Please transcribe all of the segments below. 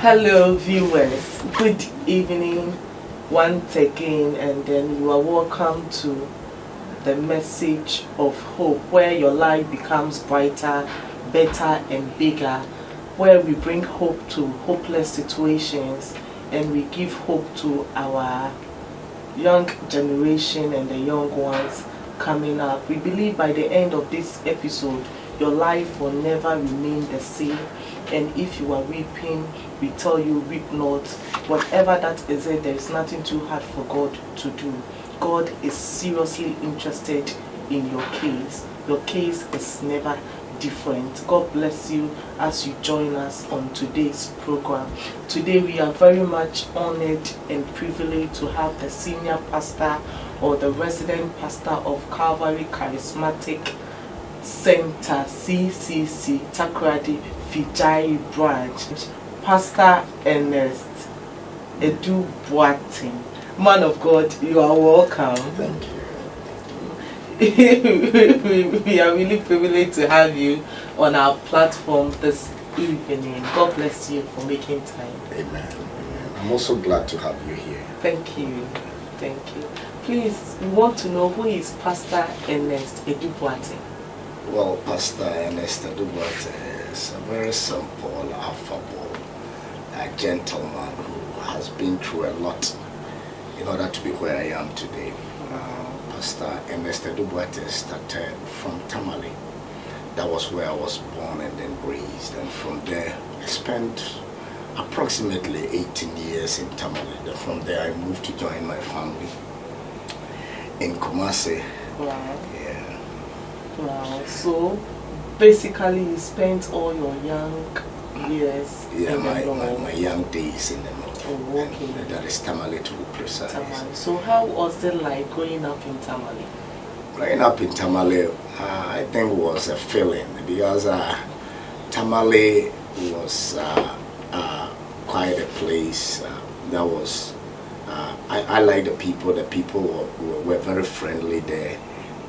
Hello viewers, good evening once again, and then you are welcome to the message of hope, where your life becomes brighter, better and bigger, where we bring hope to hopeless situations and we give hope to our young generation and the young ones coming up. We believe by the end of this episode your life will never remain the same, and if you are weeping, we tell you weep not. Whatever that is it, there is nothing too hard for God to do. God is seriously interested in your case. Your case is never different. God bless you as you join us on today's program. Today we are very much honored and privileged to have the senior pastor or the resident pastor of Calvary Charismatic Center CCC Takoradi Fijai branch, Pastor Ernest Adu-Boateng. Man of God, you are welcome. Thank you. We are really privileged to have you on our platform this evening. God bless you for making time. Amen. I'm also glad to have you here. Thank you. Thank you. Please, we want to know, who is Pastor Ernest Adu-Boateng? Well, Pastor Ernest Adu-Boateng is a very simple, affable, gentleman who has been through a lot in order to be where I am today. Pastor Ernest Adu-Boateng started from Tamale. That was where I was born and then raised, and from there I spent approximately 18 years in Tamale. Then from there I moved to join my family in Kumasi. Wow. Yeah. Wow. So basically you spent all your young years in my young days in the north. Oh, okay. And that is Tamale, to be precise. Tamale. So how was it like growing up in Tamale? Growing up in Tamale, I think was a feeling, because Tamale was quite a place that was, I like the people. The people were very friendly there,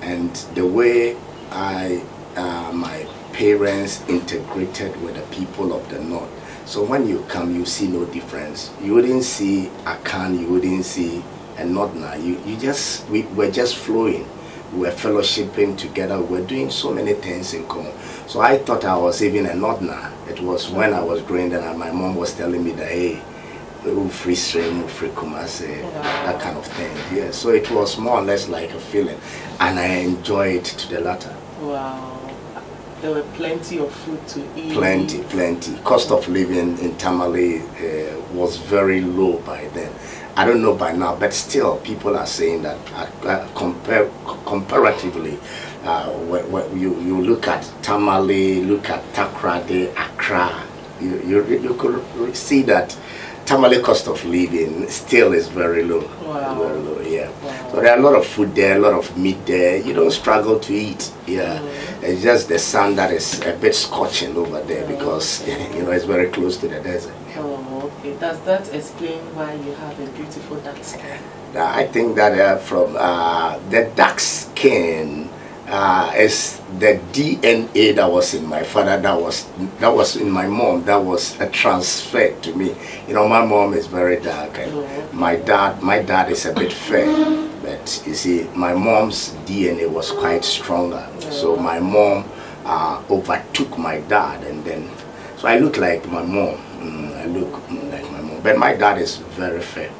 and the way my parents integrated with the people of the north. So when you come, you see no difference. You wouldn't see Akan, you wouldn't see a Nodna. We were just flowing. We were fellowshipping together. We were doing so many things in common. So I thought I was even a Nodna. It was when I was growing up, and my mom was telling me that, hey, free stream, free Kumasi, that kind of thing. Yeah. So it was more or less like a feeling, and I enjoyed to the latter. Wow. There were plenty of food to eat. Plenty. Cost of living in Tamale was very low by then. I don't know by now, but still people are saying that comparatively, when you look at Tamale, look at Takoradi, Accra, you could see that Tamale cost of living still is very low. Wow. Very low, yeah. Wow. So there are a lot of food there, a lot of meat there. You don't struggle to eat. Yeah. It's just the sun that is a bit scorching over there, because it's very close to the desert. Oh, okay. Does that explain why you have a beautiful dark skin? I think that from the dark skin is the DNA that was in my father, that was in my mom, that was a transfer to me. My mom is very dark, and my dad is a bit fair. But you see, my mom's DNA was quite stronger. So my mom overtook my dad, and then so I look like my mom. I look like my mom, but my dad is very fair.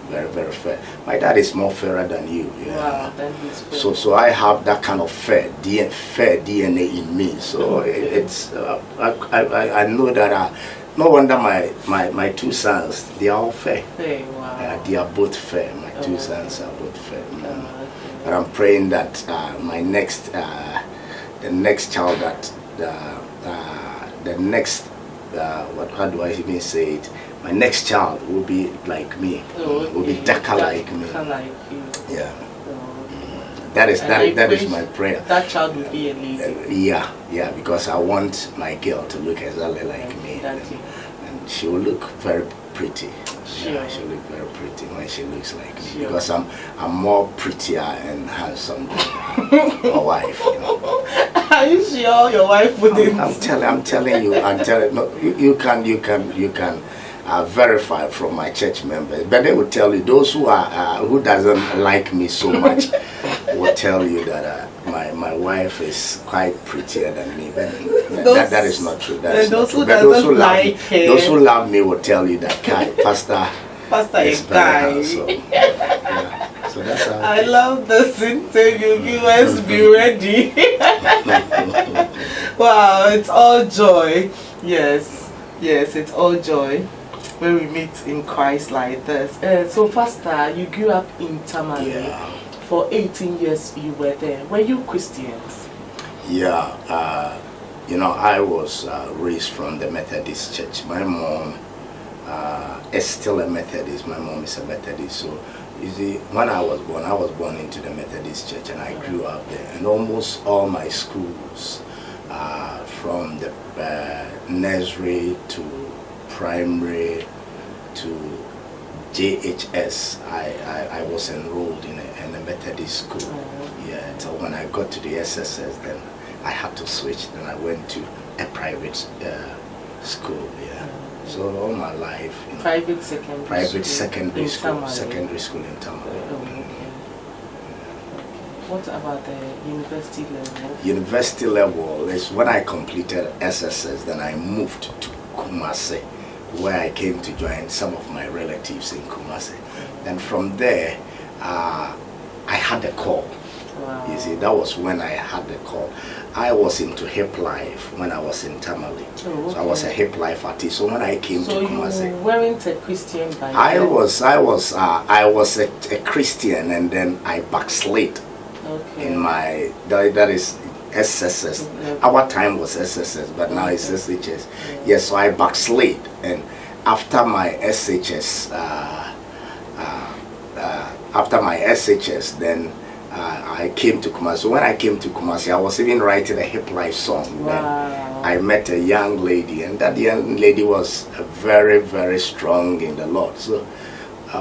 Very, very fair. My dad is more fairer than you. Yeah. Wow, that is fair. So I have that kind of fair DNA in me. So it's I know that no wonder my two sons, they are all fair. Wow. They are both fair. My two sons are both fair. But I'm praying that the next child, how do I even say it? My next child will be like me, will be darker like me. Yeah. That is my prayer. That child will be a lady. Yeah, because I want my girl to look exactly like me. And she will look very pretty. Sure. Yeah, she'll look very pretty when she looks like me. Sure. Because I'm more prettier and handsome than my wife. You know. Are you sure your wife wouldn't? I'm telling you. No, you can verify from my church members, but they will tell you, those who doesn't like me so much will tell you that my wife is quite prettier than me. But that is not true. That is not true. But those who love me will tell you that Pastor is very handsome. Yeah. So that's how I love this interview. Viewers, be ready. Wow, it's all joy. Yes, it's all joy when we meet in Christ like this. So, Pastor, you grew up in Tamale. Yeah. For 18 years you were there. Were you Christians? Yeah. I was raised from the Methodist church. My mom is still a Methodist. My mom is a Methodist. So, you see, when I was born into the Methodist church, and I grew up there. And almost all my schools, from the nursery to primary to JHS, I was enrolled in a Methodist school. Yeah. So when I got to the SSS, then I had to switch. Then I went to a private school. Yeah. So all my life, Private secondary school in Tamale. Okay. What about the university level? University level is when I completed SSS. Then I moved to Kumasi, where I came to join some of my relatives in Kumasi. And from there, I had a call. Wow. You see, that was when I had the call. I was into hip life when I was in Tamale. Oh, okay. So I was a hip life artist. So when I came to Kumasi, so you weren't a Christian by I then? I was a Christian, and then I backslid. Okay. In my that is SSS. Our time was SSS, but now it's SHS. Yes, so I backslid, and after my SHS, then I came to Kumasi. So when I came to Kumasi, I was even writing a hip life song. Wow. Then I met a young lady, and that young lady was very, very strong in the Lord. So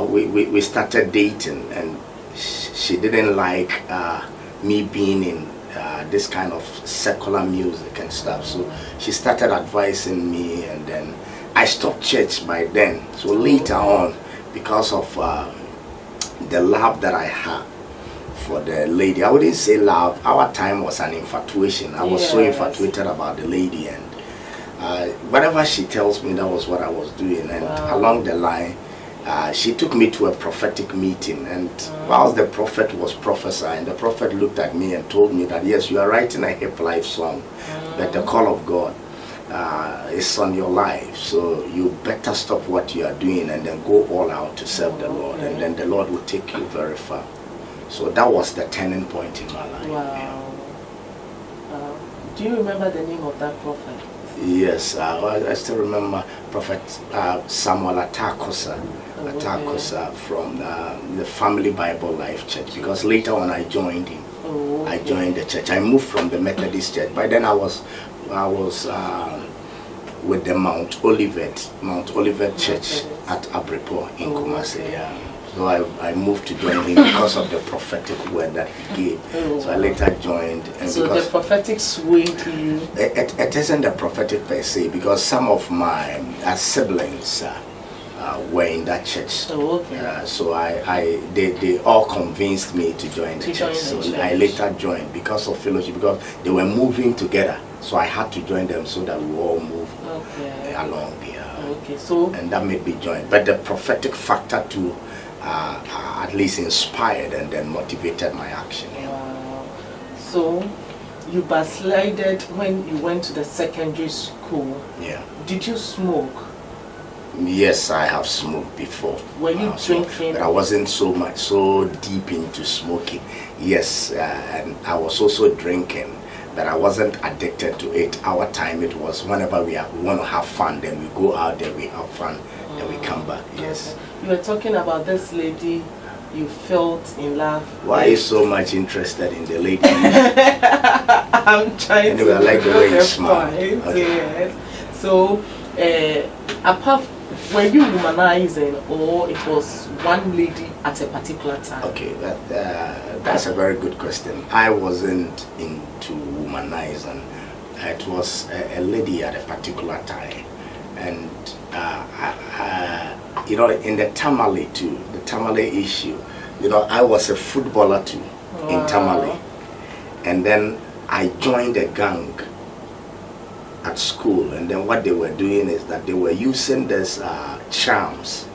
we started dating, and she didn't like me being in this kind of secular music and stuff. So she started advising me, and then I stopped church by then. So later on, because of the love that I had for the lady, I wouldn't say love, our time was an infatuation. I was so infatuated about the lady, and whatever she tells me, that was what I was doing. And along the line, she took me to a prophetic meeting, and whilst the prophet was prophesying, the prophet looked at me and told me that, yes, you are writing a hip life song, that the call of God is on your life, so you better stop what you are doing and then go all out to serve the Lord, and then the Lord will take you very far. So that was the turning point in my life. Wow. Do you remember the name of that prophet? Yes, I still remember Prophet Samuel Atakosa. Atakosa from the Family Bible Life Church, because later on I joined him. I joined the church. I moved from the Methodist church. By then I was with the Mount Olivet Church at Abripo in Kumasi. Yeah. So I moved to join him because of the prophetic word that he gave. So I later joined. And so the prophetic swayed you? It isn't the prophetic per se, because some of my siblings were in that church. So they all convinced me to join the church. So I later joined because of fellowship, because they were moving together. So I had to join them so that we all move along here. And that made me join. But the prophetic factor too at least inspired and then motivated my action. Wow. So you backslided when you went to the secondary school. Yeah. Did you smoke? Yes, I have smoked before. Were you drinking? But I wasn't so deep into smoking. Yes, and I was also drinking, but I wasn't addicted to it. Our time, it was whenever we want to have fun, then we go out there, we have fun, then we come back. Yes. Okay. You were talking about this lady you felt in love. Why are you so much interested in the lady? I'm trying anyway, to I like the way you smile. Okay. Yes. So apart, were you womanizing, or it was one lady at a particular time? Okay, that's a very good question. I wasn't into womanizing. It was a lady at a particular time, and you know, in the Tamale too, the Tamale issue. You know, I was a footballer too in Tamale, and then I joined a gang at school, and then what they were doing is that they were using this charms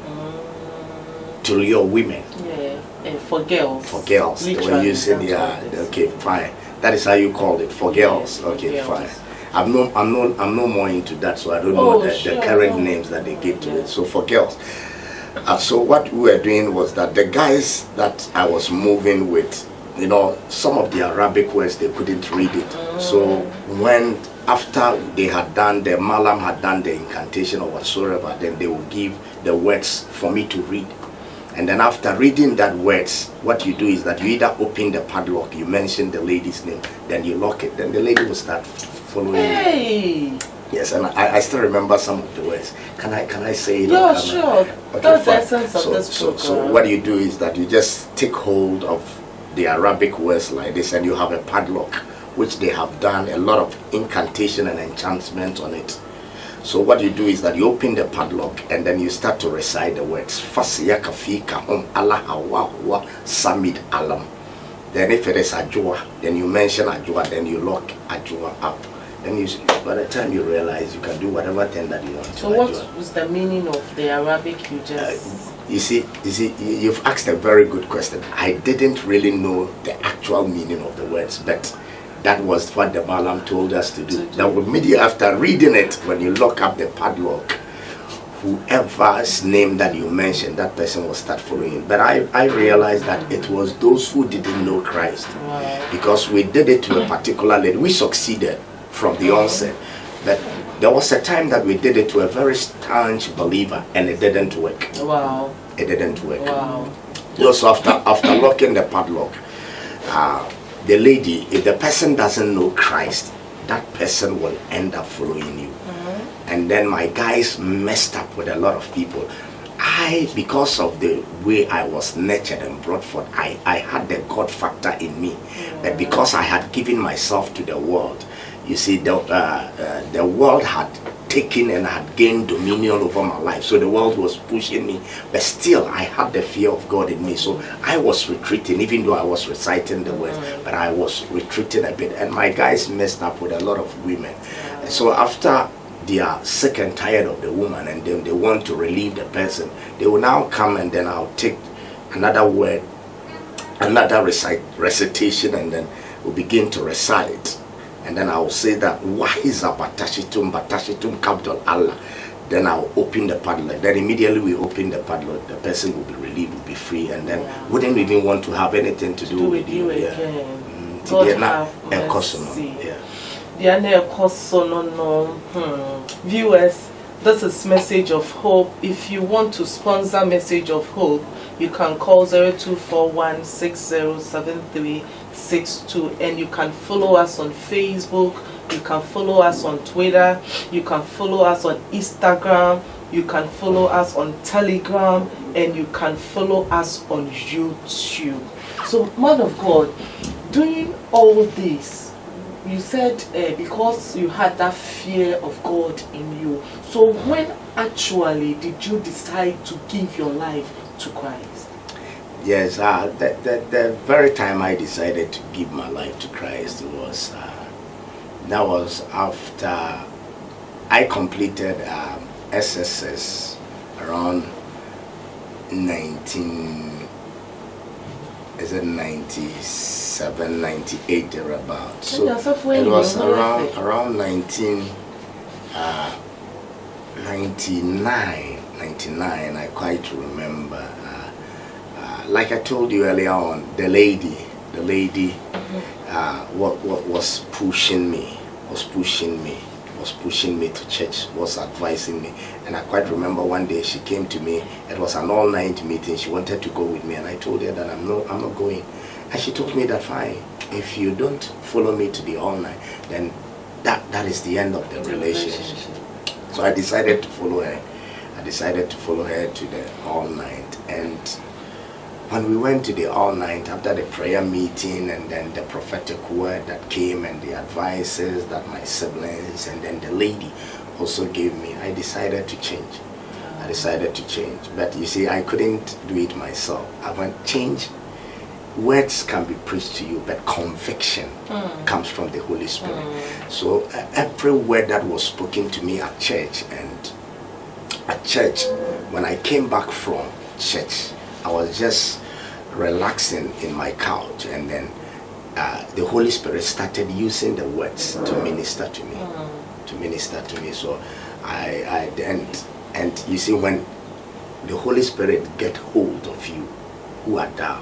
to lure women. Yeah, for girls. For girls, they were using okay, fine. That is how you called it, for girls. Okay, fine. I'm no more into that, so I don't know the current names that they give to it. So for girls. So what we were doing was that the guys that I was moving with, you know, some of the Arabic words they couldn't read it. So when after they had done, the Malam had done the incantation or whatsoever, then they would give the words for me to read. And then after reading that words, what you do is that you either open the padlock, you mention the lady's name, then you lock it, then the lady will start following you. Yes, and I still remember some of the words. Can I say it? Yeah, sure. Okay, that's the essence of this program. So what you do is that you just take hold of the Arabic words like this, and you have a padlock, which they have done a lot of incantation and enchantment on it. So what you do is that you open the padlock and then you start to recite the words. Samid Alam. Then if it is Ajua, then you mention Ajua, then you lock Ajua up. Then you, by the time you realize, you can do whatever thing that you want. So what was the meaning of the Arabic you just... You see, you've asked a very good question. I didn't really know the actual meaning of the words, but that was what the Malam told us to do. That would immediately after reading it, when you lock up the padlock, whoever's name that you mentioned, that person will start following it. But I realized that it was those who didn't know Christ. Wow. Because we did it to a particular lady. We succeeded from the onset. But there was a time that we did it to a very staunch believer, and it didn't work. Wow. It didn't work. Wow. So after locking the padlock, the lady, if the person doesn't know Christ, that person will end up following you. And then my guys messed up with a lot of people. Because of the way I was nurtured and brought forth, I had the God factor in me. That because I had given myself to the world, you see, the world had taken and had gained dominion over my life. So the world was pushing me, but still I had the fear of God in me. So I was retreating, even though I was reciting the words, but I was retreating a bit. And my guys messed up with a lot of women. And so after they are sick and tired of the woman, and then they want to relieve the person, they will now come, and then I'll take another word, another recitation, and then we'll begin to recite. And then I will say that, why is Batashitum capital Allah? Then I'll open the padlock. Then immediately we open the padlock, the person will be relieved, will be free, and then wouldn't even want to have anything to do with you again. God have mercy. Viewers, this is Message of Hope. If you want to sponsor Message of Hope, you can call 0241 607362, and you can follow us on Facebook, you can follow us on Twitter, you can follow us on Instagram, you can follow us on Telegram, and you can follow us on YouTube. So, man of God, doing all this, you said because you had that fear of God in you. So when actually did you decide to give your life to Christ? Yes, the very time I decided to give my life to Christ was that was after I completed SSS around 97, 98 thereabouts. So it was around 1999, I quite remember. Like I told you earlier on, the lady what was pushing me to church, was advising me. And I quite remember one day she came to me. It was an all-night meeting. She wanted to go with me, and I told her that I'm not going. And she told me that, fine, if you don't follow me to the all-night, then that is the end of the relationship. So I decided to follow her. I decided to follow her to the all night. And when we went to the all night, after the prayer meeting and then the prophetic word that came and the advices that my siblings and then the lady also gave me, I decided to change. I decided to change. But you see, I couldn't do it myself. I want change. Words can be preached to you, but conviction comes from the Holy Spirit. So every word that was spoken to me at church, and at church, when I came back from church, I was just relaxing in my couch, and then the Holy Spirit started using the words to minister to me, So I and you see, when the Holy Spirit get hold of you, who are thou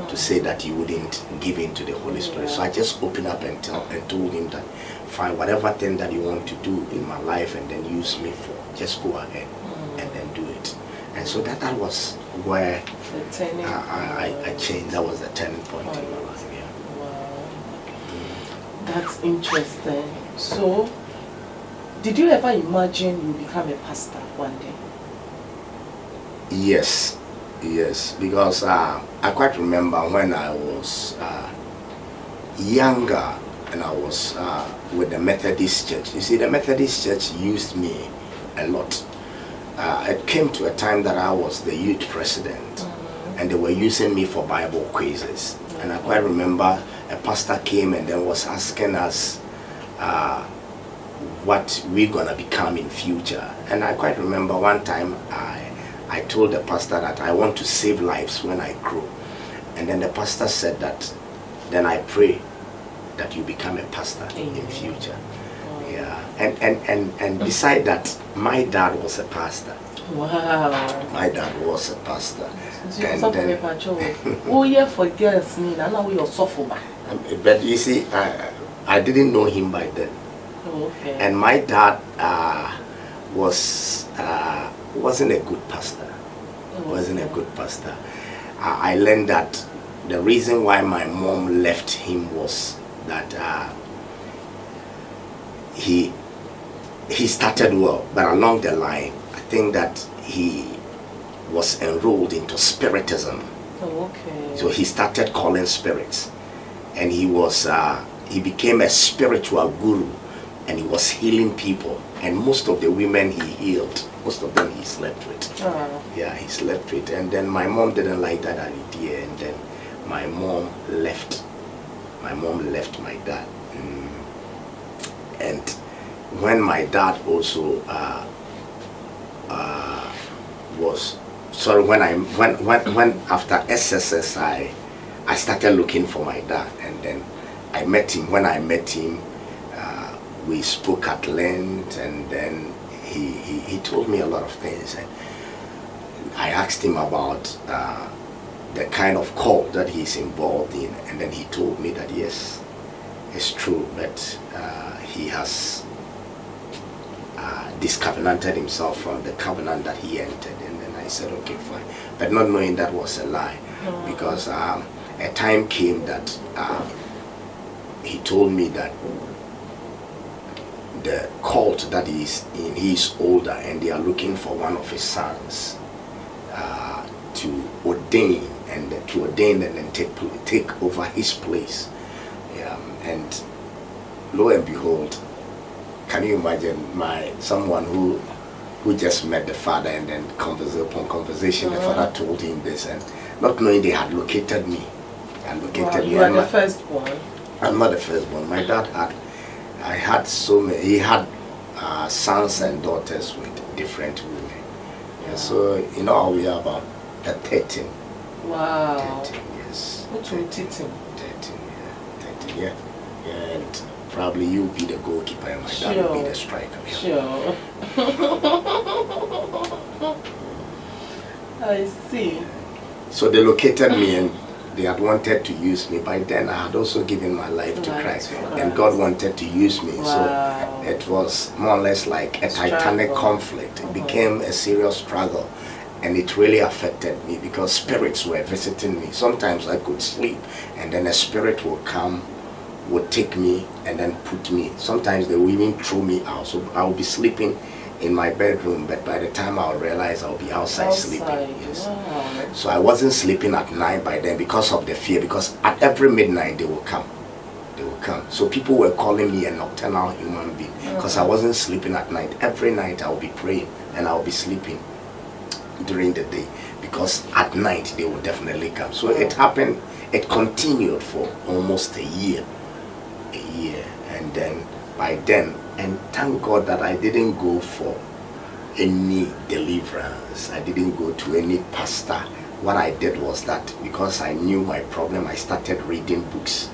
to say that you wouldn't give in to the Holy Spirit? So I just opened up and told him that, fine, whatever thing that you want to do in my life and then use me for, just go ahead and then do it. And so that was where I changed. That was the turning point in my life. Yeah. Wow. That's interesting. So, did you ever imagine you become a pastor one day? Yes, because I quite remember when I was younger and I was with the Methodist Church. You see, the Methodist Church used me a lot. It came to a time that I was the youth president, and they were using me for Bible quizzes. And I quite remember a pastor came and then was asking us what we're gonna become in future. And I quite remember one time I told the pastor that I want to save lives when I grow. And then the pastor said that, then I pray that you become a pastor in future. Yeah. And beside that, my dad was a pastor. Wow. My dad was a pastor. And then, oh yeah, for girls, but you see, I didn't know him by then. Okay. And my dad wasn't a good pastor. Wasn't a good pastor. I learned that the reason why my mom left him was that he started well, but along the line, I think that he was enrolled into spiritism. Okay. So he started calling spirits, and he became a spiritual guru, and he was healing people. And most of the women he healed, most of them he slept with. Yeah, he slept with. And then my mom didn't like that idea, and then my mom left. My mom left my dad. And when my dad also when after SSS I started looking for my dad, and then I met him. When I met him, we spoke at length, and then he told me a lot of things, and I asked him about the kind of cult that he's involved in, and then he told me that yes, it's true, but he has discovenanted himself from the covenant that he entered. And then I said, okay, fine, but not knowing that was a lie, because a time came that he told me that the cult that he's in, he's older, and they are looking for one of his sons to ordain and then take over his place. And lo and behold, can you imagine someone who just met the father, and then upon conversation the father told him this, and not knowing they had located me and located me. You are the first one. I'm not the first one. My dad had so many. He had sons and daughters with different women. Yeah, so in all we are about 13. Wow. 13, yes. What's 13? 13, yeah. 13, yeah. Yeah, and probably you'll be the goalkeeper and my dad will be the striker. Yeah. Sure. I see. So they located me, and they had wanted to use me. By then I had also given my life to Christ, and God wanted to use me. Wow. So it was more or less like a titanic conflict. It became a serious struggle, and it really affected me because spirits were visiting me. Sometimes I could sleep, and then a spirit will come, would take me and then put me. Sometimes they will even throw me out. So I will be sleeping in my bedroom, but by the time I'll realize I'll be outside sleeping. Yes. Wow. So I wasn't sleeping at night by then because of the fear, because at every midnight they will come. They will come. So people were calling me a nocturnal human being because I wasn't sleeping at night. Every night I'll be praying and I'll be sleeping during the day, because at night they will definitely come. So it happened, it continued for almost a year. And then by then, and thank God that I didn't go for any deliverance. I didn't go to any pastor. What I did was that because I knew my problem, I started reading books.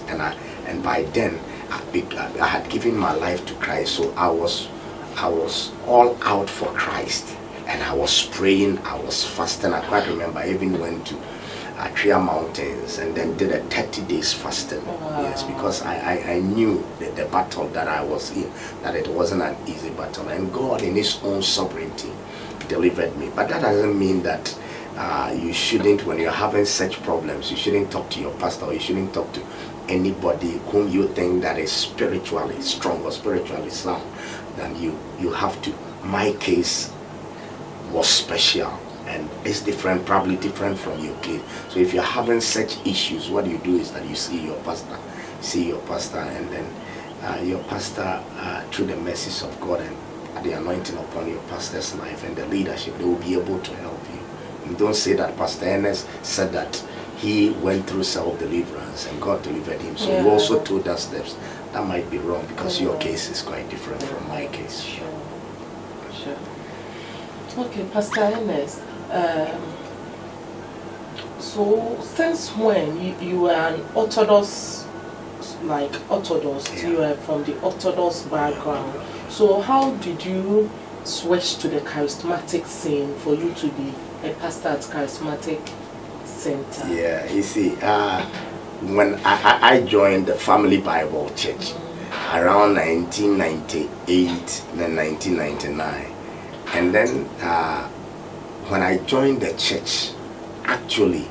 And by then I had given my life to Christ. So I was all out for Christ, and I was praying, I was fasting. I quite remember I even went to Adu-Boateng Mountains and then did a 30 days fasting. Wow. Yes, because I knew the battle that I was in, that it wasn't an easy battle, and God in his own sovereignty delivered me. But that doesn't mean that you shouldn't, when you're having such problems, you shouldn't talk to your pastor, or you shouldn't talk to anybody whom you think that is spiritually strong or spiritually sound. Then you have to. My case was special, and it's different, probably different from your case. So if you're having such issues, what you do is that you see your pastor, and then your pastor, through the mercies of God and the anointing upon your pastor's life and the leadership, they will be able to help you. And don't say that Pastor Ernest said that he went through self-deliverance and God delivered him. So you also told us steps. That might be wrong, because your case is quite different from my case. Sure. Okay, Pastor Ernest, so since when you were an Orthodox, you were from the Orthodox background, so how did you switch to the charismatic scene for you to be a pastor at Charismatic Center? Yeah, you see, when I joined the Family Bible Church around 1998 and 1999, and then when I joined the church, actually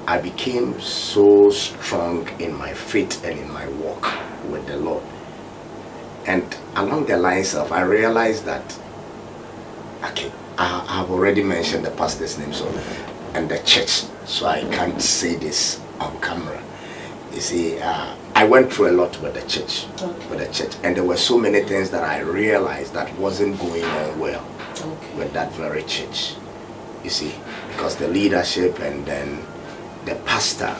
I became so strong in my faith and in my walk with the Lord. And along the lines of, I realized that, okay, I've already mentioned the pastor's name, so, and the church, so I can't say this on camera. You see, I went through a lot with the church, and there were so many things that I realized that wasn't going on well with that very church. You see, because the leadership and then the pastor,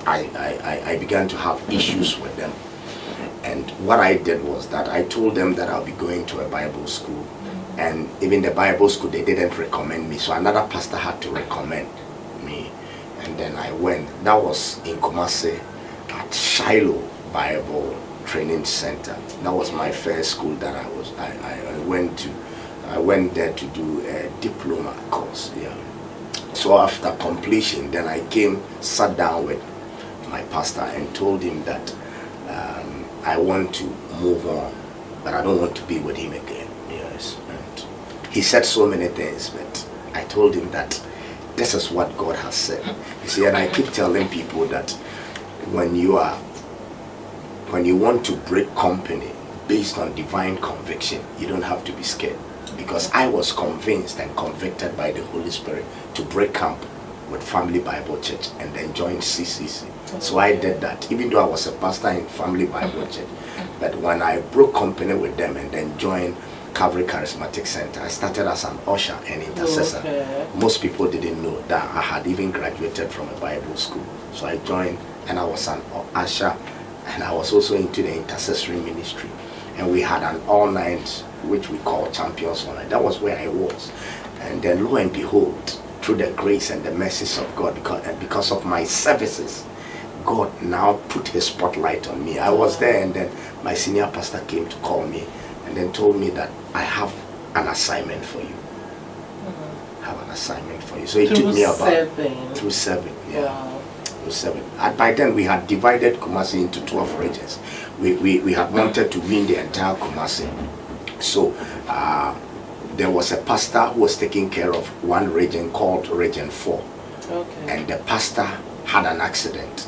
I began to have issues with them. And what I did was that I told them that I'll be going to a Bible school. And even the Bible school, they didn't recommend me. So another pastor had to recommend me. And then I went. That was in Kumasi at Shiloh Bible Training Center. That was my first school that I went to. I went there to do a diploma course. Yeah. So after completion, then I sat down with my pastor and told him that I want to move on, but I don't want to be with him again. Yes. And he said so many things, but I told him that this is what God has said. You see, and I keep telling people that when you want to break company based on divine conviction, you don't have to be scared. Because I was convinced and convicted by the Holy Spirit to break camp with Family Bible Church and then join CCC. So I did that, even though I was a pastor in Family Bible Church. But when I broke company with them and then joined Calvary Charismatic Center, I started as an usher and intercessor. Most people didn't know that I had even graduated from a Bible school. So I joined and I was an usher, and I was also into the intercessory ministry. And we had an all-night, which we call Champions All-Night. That was where I was. And then lo and behold, through the grace and the mercies of God, because of my services, God now put his spotlight on me. I was there, and then my senior pastor came to call me and then told me that I have an assignment for you. Have an assignment for you. So it took me about through seven. Yeah. Wow. Through 7. And by then we had divided Kumasi into 12 regions. We had wanted to win the entire Kumasi. So there was a pastor who was taking care of one region called Region 4. And the pastor had an accident.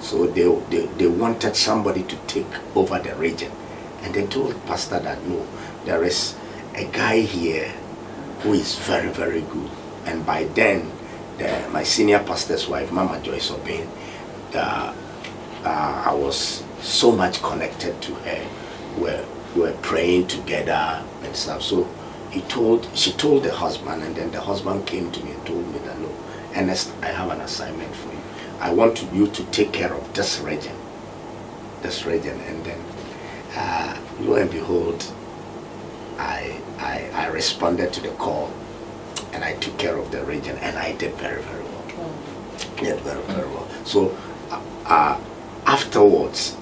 So they wanted somebody to take over the region. And they told Pastor that no, there is a guy here who is very, very good. And by then, my senior pastor's wife, Mama Joyce Obeng, I was so much connected to her. We were praying together and stuff. So she told the husband, and then the husband came to me and told me that, look, Ernest, I have an assignment for you. I want you to take care of this region. And then lo and behold, I responded to the call, and I took care of the region, and I did very, very well. Did very, very well. So afterwards,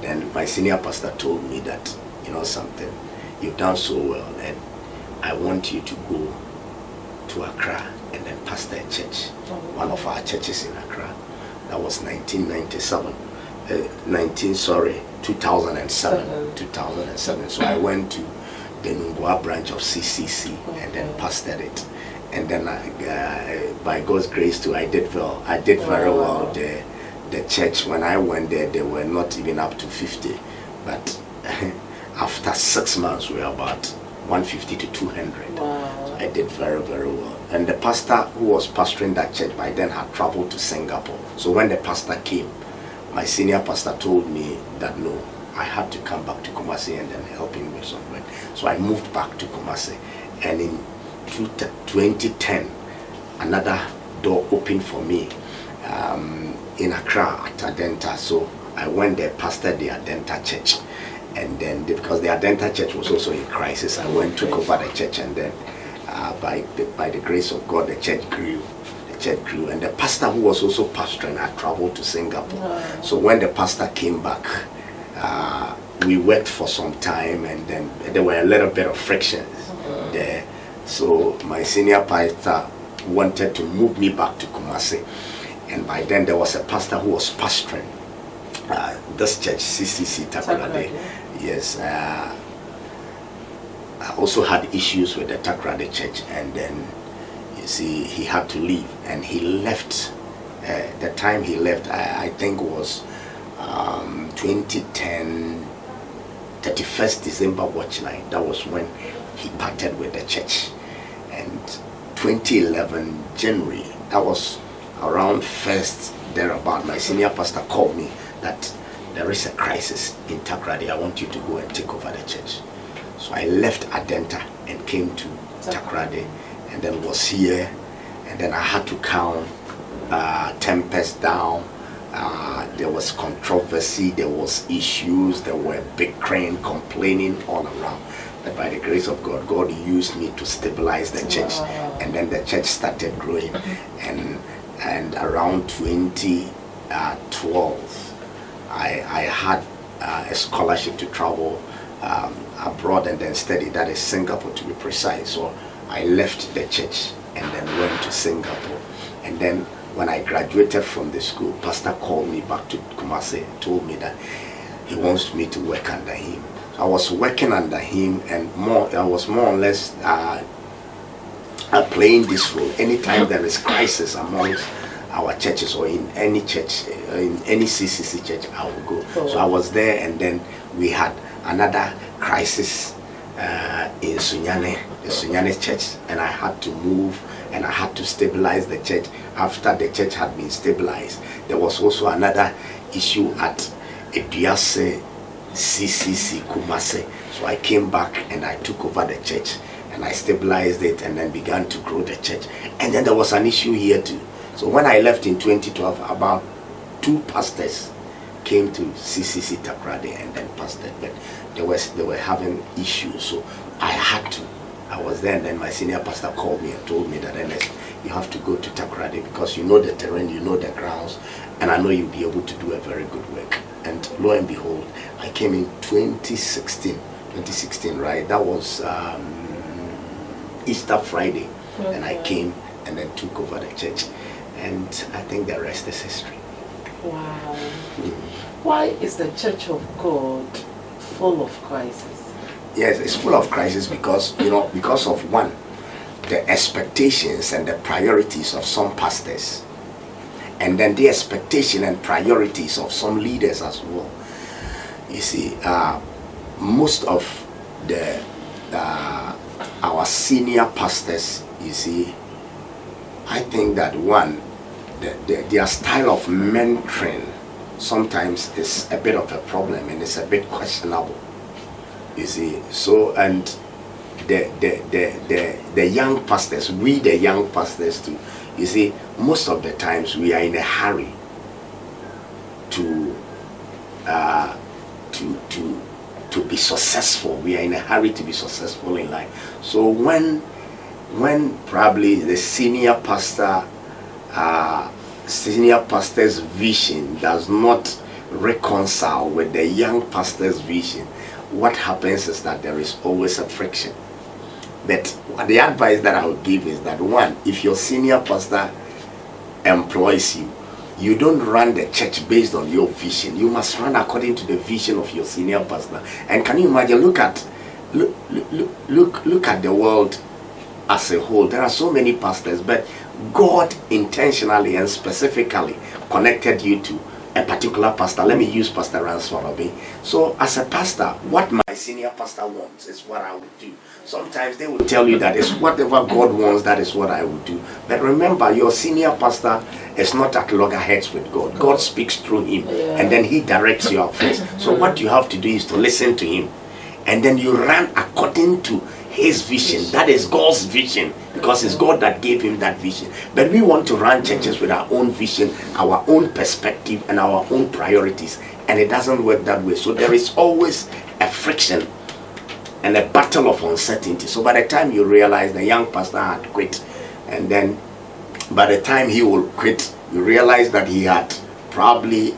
then my senior pastor told me that, you know something, you've done so well, and I want you to go to Accra and then pastor a church, one of our churches in Accra. That was 2007. So I went to the Nungua branch of CCC and then pastored it. And then by God's grace too, I did very well. The church, when I went there, they were not even up to 50. But after 6 months, we were about 150 to 200. Wow. So I did very, very well. And the pastor who was pastoring that church by then had traveled to Singapore. So when the pastor came, my senior pastor told me that no, I had to come back to Kumasi and then help him with some work. So I moved back to Kumasi. And in 2010, another door opened for me in Accra at Adenta. So I went there, pastored the Adenta church. And then, because the Adenta church was also in crisis, I went, took over the church, and then by the grace of God, the church grew. And the pastor who was also pastoring had traveled to Singapore. Wow. So when the pastor came back, we worked for some time, and then there were a little bit of frictions there. So my senior pastor wanted to move me back to Kumasi. And by then there was a pastor who was pastoring this church, CCC Takoradi. Yes. I also had issues with the Takoradi church, and then you see he had to leave, and he left. The time he left, I think was 2010, 31st December watch night. That was when he parted with the church. And 2011 January, that was around 1st thereabout, my senior pastor called me that there is a crisis in Takoradi. I want you to go and take over the church. So I left Adenta and came to Takoradi, and then was here, and then I had to count tempest down. There was controversy, there was issues, there were big crane complaining all around. But by the grace of God, God used me to stabilize the church. Wow. And then the church started growing. And around 2012, I had a scholarship to travel abroad and then study. That is Singapore, to be precise. So I left the church and then went to Singapore. And then when I graduated from the school, Pastor called me back to Kumasi and told me that he wants me to work under him. I was working under him, and I was more or less playing this role. Anytime there is crisis amongst our churches, or in any church, in any CCC church, I will go. Oh. So I was there, and then we had another crisis in Sunyane, the Sunyane church, and I had to move, and I had to stabilize the church. After the church had been stabilized, there was also another issue at Eduase CCC Kumasi. So I came back and I took over the church, and I stabilized it, and then began to grow the church. And then there was an issue here too. So when I left in 2012, about 2 pastors came to CCC Takoradi and then pastored, but they were having issues. So I was there, and then my senior pastor called me and told me that, Ernest, you have to go to Takoradi because you know the terrain, you know the grounds, and I know you'll be able to do a very good work. And lo and behold, I came in 2016, right? That was Easter Friday. Okay. And I came and then took over the church. And I think the rest is history. Wow. Why is the Church of God full of crisis? Yes, it's full of crisis because, because of one, the expectations and the priorities of some pastors, and then the expectation and priorities of some leaders as well. You see, most of the our senior pastors, you see, I think that one, their style of mentoring sometimes is a bit of a problem and it's a bit questionable, you see. So, and the young pastors, we the young pastors too, you see, most of the times we are in a hurry to be successful. We are in a hurry to be successful in life. So when probably the senior pastor's vision does not reconcile with the young pastor's vision, what happens is that there is always a friction. But the advice that I would give is that, one, if your senior pastor employs you, you don't run the church based on your vision. You must run according to the vision of your senior pastor. And can you imagine, look at the world as a whole. There are so many pastors, but God intentionally and specifically connected you to a particular pastor. Let me use Pastor Ranswarabi. So as a pastor, what my senior pastor wants is what I would do. Sometimes they will tell you that it's whatever God wants, that is what I would do. But remember, your senior pastor is not at loggerheads with God. God speaks through him, and then he directs your affairs. So what you have to do is to listen to him, and then you run according to his vision. That is God's vision, because it's God that gave him that vision. But we want to run churches with our own vision, our own perspective, and our own priorities, and it doesn't work that way. So there is always a friction and a battle of uncertainty. So by the time you realize the young pastor had quit, and then by the time he will quit, you realize that he had probably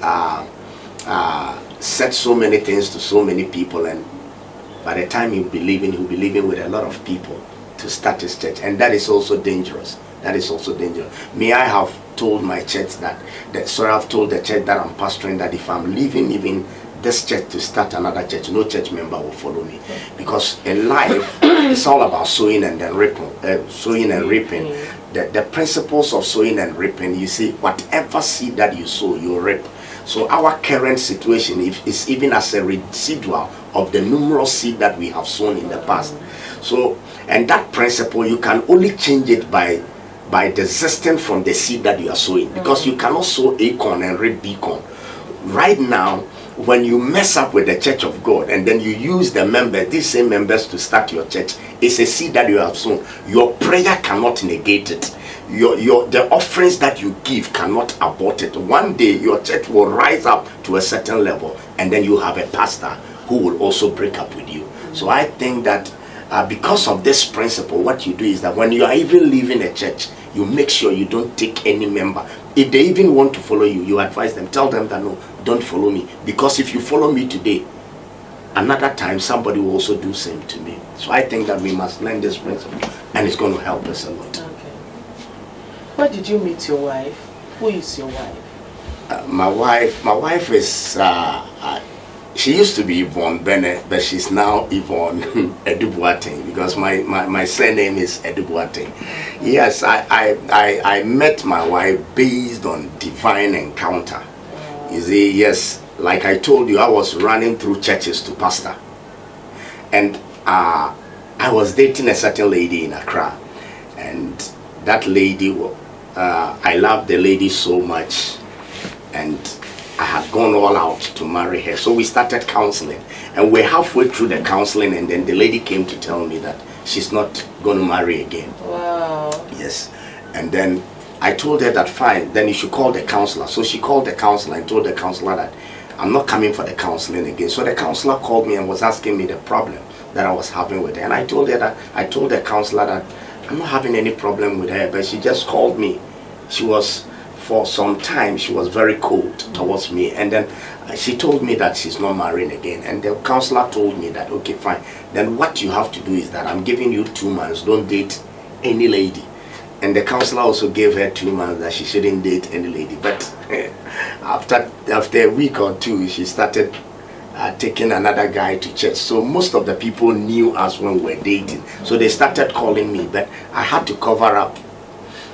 said so many things to so many people, and by the time he'll be leaving with a lot of people to start his church. And that is also dangerous. That is also dangerous. May I have told my church I've told the church that I'm pastoring that if I'm leaving even this church to start another church, no church member will follow me. Because in life, it's all about sowing and then reaping. The principles of sowing and reaping, you see, whatever seed that you sow, you reap. So our current situation is even as a residual of the numerous seed that we have sown in the past. So, and that principle, you can only change it by desisting from the seed that you are sowing, because you cannot sow acorn and reap beacon. Right now, when you mess up with the church of God and then you use these same members to start your church, it's a seed that you have sown. Your prayer cannot negate it. The offerings that you give cannot abort it. One day your church will rise up to a certain level, and then you have a pastor who will also break up with you. So I think that because of this principle, what you do is that when you are even leaving a church, you make sure you don't take any member. If they even want to follow you, you advise them, tell them that no, don't follow me, because if you follow me today, another time somebody will also do same to me. So I think that we must learn this principle, and it's going to help us a lot. Okay. Where did you meet your wife? Who is your wife? My wife is she used to be Yvonne Bennett, but she's now Yvonne Adu-Boateng, because my surname is Adu-Boateng. Yes, I met my wife based on divine encounter. You see, yes, like I told you, I was running through churches to pastor, and I was dating a certain lady in Accra, and that lady, I loved the lady so much, and I had gone all out to marry her. So we started counseling, and we're halfway through the counseling, and then the lady came to tell me that she's not going to marry again. Wow. Yes. And then I told her that fine, then you should call the counselor. So she called the counselor and told the counselor that I'm not coming for the counseling again. So the counselor called me and was asking me the problem that I was having with her, and I told the counselor that I'm not having any problem with her, but she just called me. For some time she was very cold towards me, and then she told me that she's not marrying again. And the counselor told me that, okay, fine, then what you have to do is that I'm giving you 2 months, don't date any lady. And the counselor also gave her 2 months that she shouldn't date any lady. But after a week or two, she started taking another guy to church. So most of the people knew us when we were dating, so they started calling me, but I had to cover up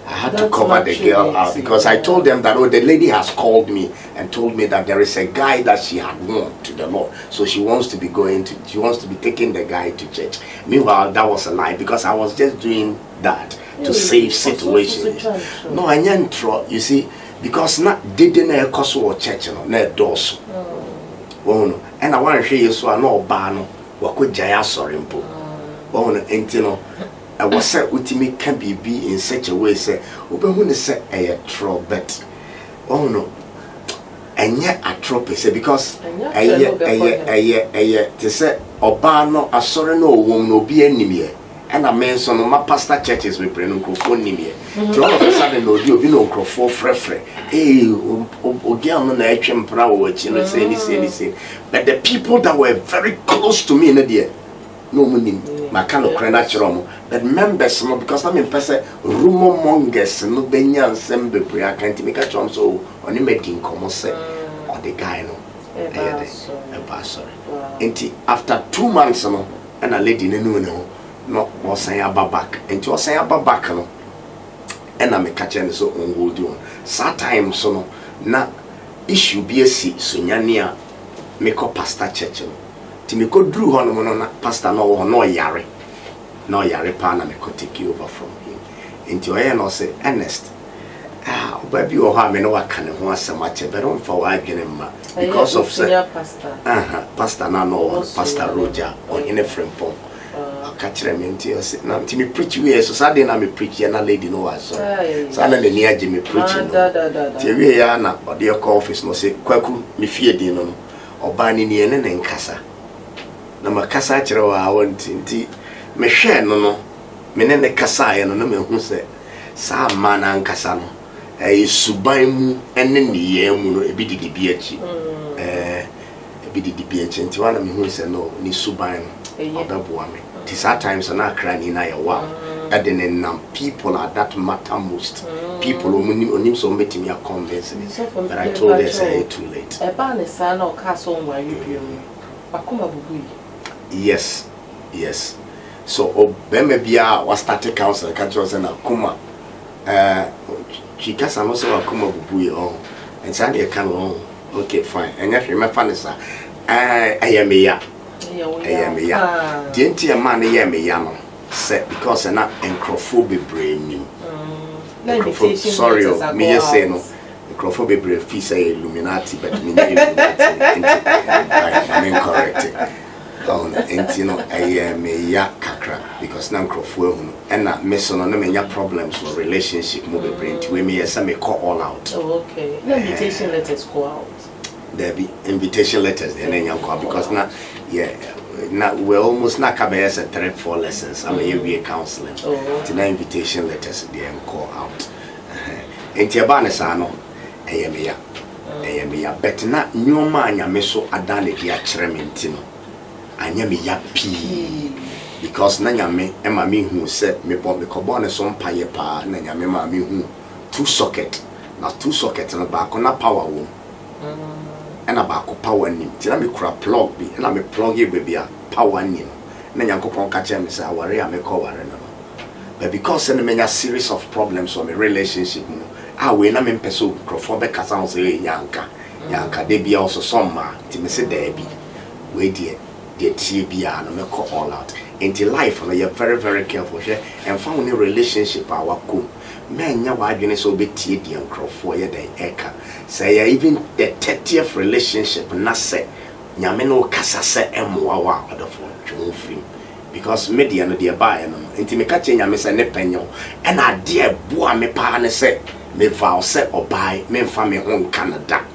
I had to cover the girl out because I told them that, oh, the lady has called me and told me that there is a guy that she had won to the Lord. So she wants to be taking the guy to church. Meanwhile, that was a lie because I was just doing that to save situations. No, I didn't, you see, because not didn't a cause or church, no, doors. Oh, and I want to show you so I know Bano, what could Jaya sorry, oh, and you know. I was said ultimate can be in such a way say Oben say a troll bet. Oh no. And yet a troll say because a year to say Obano a sorry no womb no be enemy. And I mean some of my pastor churches we bring microphone name. To all of a sudden no you know microphone frefre. Eh Ogian no na etwem pra wo chi no say anything. But the people that were very close to me in the day no money my kind of natural but members no because I'm in person rumor mongers no benya nsem bebre akanti make a chom so oni making come say or the guy no e sorry enti after 2 months no and a lady no was saying about back and was saying about back no and I'm catching so on go do sad time so no na issue be so nyania make up pastor church no me could drew on na pastor no yare pa na me could take over from him into I no say Ernest baby or ha me no aka ne ho asemache but don't for why ma because of say pastor na no pastor Roger on in a friend pom catch them into say na me preach we so Saturday na me preach na lady no was so na the near me preaching ti we ya na the office no say kwaku me fie din no oba ni ne ne nkasa na makasa kire wa wonti nti me hwe no me ne kasa ye no me hu se sa ma na nkasa no suban mu ene ne ye mu no ebi didi bi achi nti wana me hu se no ni suban odaboa me this at times na kra ni na ye wa nam people are that matter most people onim so metimi a convince me but I told her say too late e ba ne sa na o ka so nwa yubiem akoma bubu. Yes. So obeme bia was started council catch us na kuma chika sa no so akuma bubu oh and say dey kan oh okay fine and you remember na sa ayameya denti e man ye meya no say because na encrophobic brain sorry me just say no encrophobic brain fi say illuminati but me no illuminati I'm incorrect. You know, I am a kakra because now crofo and na me so no me problems for relationship mo be bring to me yes me call all out. Oh okay. The invitation letters go out. There be invitation letters then call because now we're almost not cover as a 3-4 lessons. I mean we counseling. Oh. To invitation letters then call out. Enti aba ne sa no I am but na nyoma anya me so adane dia kire me ntino. Anya me yapi because na nyame e ma me hu se me kobo ne so mpaye pa na nyame ma me hu 2 socket na 2 socket na ba ko na power wo na ba ko power nim ti na me kura plug bi na me plug e be a power nim na nyankopon ka che me say aware ya me ko ware no but because na me nya series of problems on my relationship no we na me peso crofo be kasa on say yanka de bia also somma ti me say there bi we die TBR no me call all out into life no you're very very careful and found a relationship our cool men nya wa adwene so be tie die nkrofo ye den eka say even the 30th relationship na say nyame no kasa say emwa wa adofo twon free because media no de buy no enti me ka che nyame say ne panyo and ade boa me pa ne say me vow say obai me mfa me ho Canada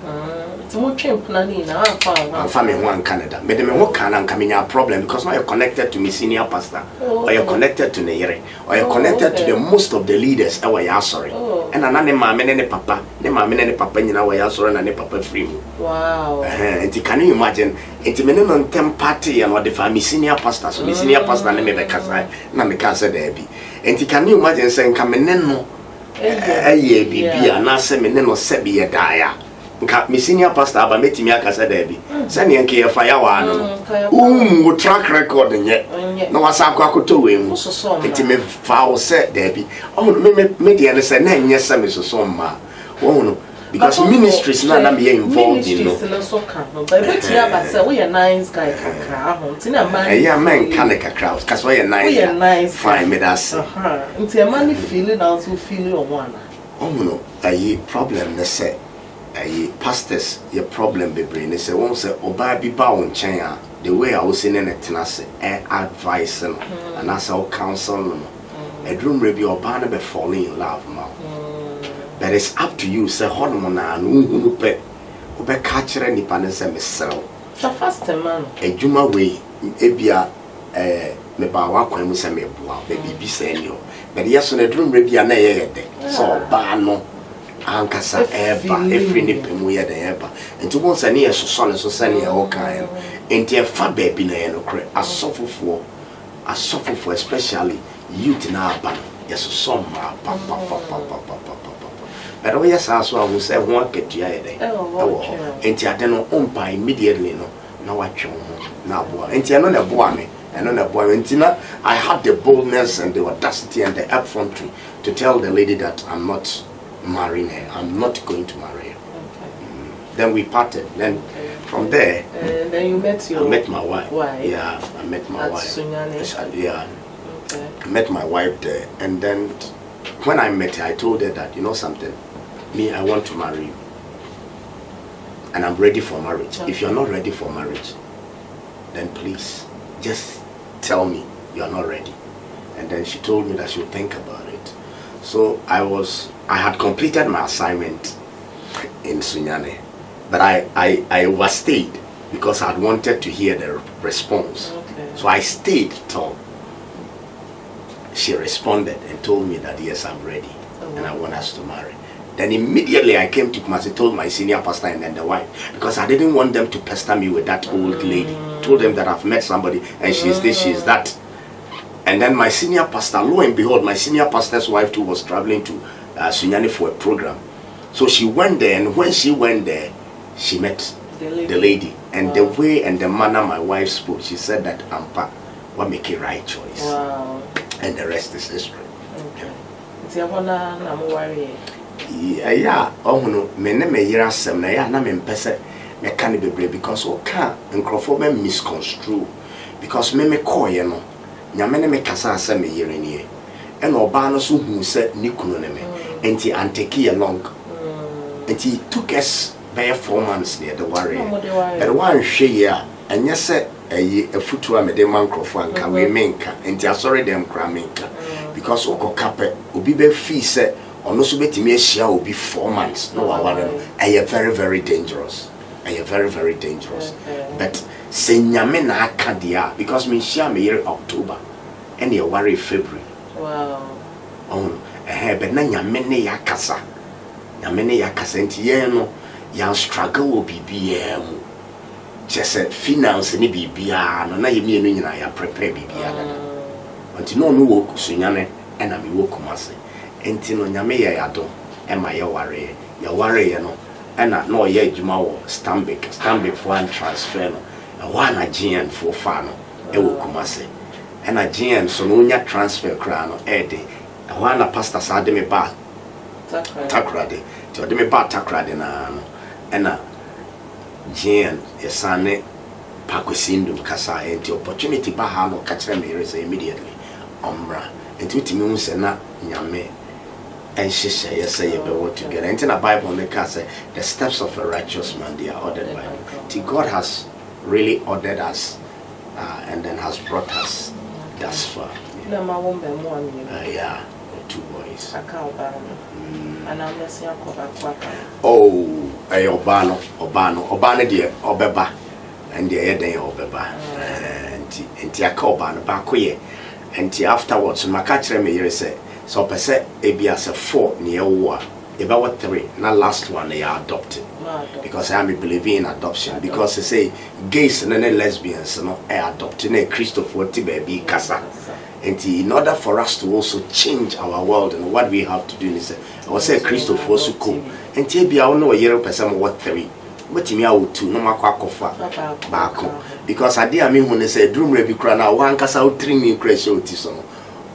I'm family one Canada. But me what can come in a problem because now you're connected to me senior pastor, or you're connected to Nere, or you're connected to the most of the leaders. Sorry. And another mamma and papa, the mamma and papa in our sorry and papa free. Wow. And can you imagine? It's minimum 10 party and what the family senior pastor, so senior pastor and me because I me casa there be. And can you imagine saying come in no? Bibi and I say me no sebi a dia. nka me senior pastor aba metimi aka say da bi say ne nke ye fa ya wa no track record nye na wasa akoto we mu enti me fa wo say da bi me de ne say na nye say me so ma wo no because ministries na me involved in no but ya ba say we are nice guy kakra ho enti na man yeah man can kakra cause we are nice fine me that enti a man feeling also feeling on one no ayi problem na say ayi pastors your problem be brain say won say oba bi ba won chen a the way I was saying it na say advice no and as our counsel no edrum re bi oba na be falling in love ma but it's up to you say hormone na no pe obe ka kire nipa ne say mesel so fast man ejuma we ebia me ba wa kwan mu say me bua be bi say ni o but yes na edrum re bi na ye de so ba no ankasa eba every nipa mu ye de eba enti won say ne so ne so say ne o kan enti e fa ba bi na ye no kre asofofo especially youth na aba yes so ma pa but we yes aso I will say ho aketua ye de enti ade no umpa immediately no na wa twe ho na boa enti eno na boa me enti na I had the boldness and the audacity and the upfrontry to tell the lady that I'm not marrying her. I'm not going to marry her. Okay. Then we parted. Then from there, then you met I met my wife. Yeah, I met my wife. Sunyane. Yeah. Okay. I met my wife there, and then when I met her, I told her that, you know something, me, I want to marry you, and I'm ready for marriage. Okay. If you're not ready for marriage, then please just tell me you're not ready. And then she told me that she would think about it. So I had completed my assignment in Sunyane, but I overstayed because I wanted to hear the response. Okay. So I stayed till she responded and told me that yes, I'm ready and I want us to marry. Then immediately I came to Kumasi, told my senior pastor and then the wife, because I didn't want them to pester me with that old lady. Told them that I've met somebody and she's this, she's that. And then my senior pastor, lo and behold, my senior pastor's wife too was traveling to Sunyane for a program. So she went there, and when she went there, she met the lady. And the way and the manner my wife spoke, she said that Ampa will make a right choice. Wow. And the rest is history. Okay. Yeah, oh no, me yira sem na ya na me mpese me ka ne bebre because o ka nkrofo be misconstrue because me call ye no nyame ne me kasa asem me yire nie e na oba no so hu se ni kunu ne me enti anteki along enti it took us by 4 months near the worry but one hwe ya anya se ayi afutu a me de mankrofo anka we menka enti asori dem kra menka because o kape obi be fi se ono so betimi ahia obi 4 months no waware no aye very dangerous very dangerous but se nyame na aka dia because me hia me year October and ye worry February oh but na nyame ne yakasa nti ye no ya struggle obi bia mu just finance ni bibia no na ye mienu nyina ya prepare bibia na until no wo kusunyane na me wo Kumasi enti no nyame ye yado e ma ye ware ye no na no ye adwuma wo Stanbic for an transfer no e wa na GN for fa no e wo Kumasi na GN so no nya transfer kra no e de e wa na pastor sa de me ba takrade to de me ba takrade na no na GN yesane pakwesindum kasa enti opportunity ba ha no ka kire me rese immediately omra enti utimi hu se na nyame and she say yes say you be work together enti na Bible ne ka say the steps of a righteous man they are ordered by God has really ordered us and then has brought us thus far. Yeah, 2 boys. Oh, Obano dear Obeba and the Eden Obeba and Tiakoban Bakoye and afterwards my catcher me say so per se ABS a 4 near war about 3 not last one they are adopted because I am believing in adoption because they say gays and lesbians no are adopting a Christopher baby casa And in order for us to also change our world, and what we have to do is, I was say Christopher Suko, and Tibia no a year person what 3. But me out to no makofa back because I dear me when they say dream rebi crana one cast out 3 new crash otisono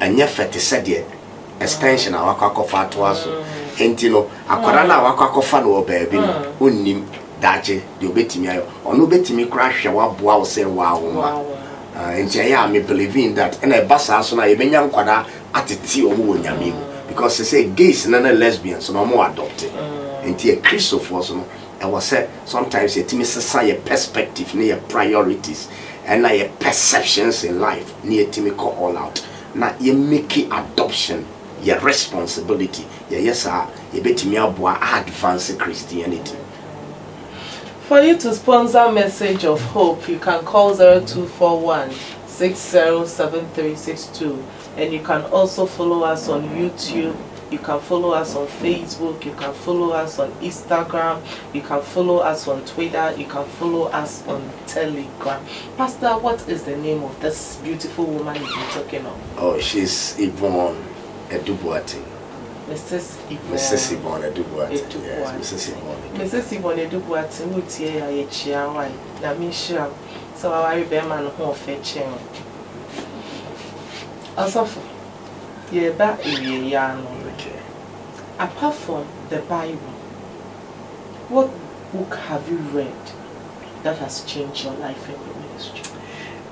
and yet fete said yet extension our kofa to us and you know akwara na wakofa no baby no unim daje the obetimi ayo ono betimi crash wa boa wo say wow and yeah me believing that and a basa so na yebenya nkwada atete omo wo nyame because they say gays and lesbians so no more adopted and here Christopher so I was said sometimes it means your perspective, near priorities, and your perceptions in life, near to call all out. Now you make adoption your responsibility. Yes, sir. You bet me advance Christianity. For you to sponsor Message of Hope, you can call 0241 607362, and you can also follow us on YouTube. You can follow us on Facebook, you can follow us on Instagram, you can follow us on Twitter, you can follow us on Telegram. Pastor, what is the name of this beautiful woman you've been talking of? Oh, she's Yvonne Adu-Boateng. Mrs. Yvonne. Mrs. Yvonne Adu-Boateng. Yes, Mrs. Yvonne. Mrs. Yvonne Adu-Boateng, who's here, I cheer, why? Now, me sure. So, I will be man who fetching. Also, yeah, that is okay. Apart from the Bible, what book have you read that has changed your life in the ministry?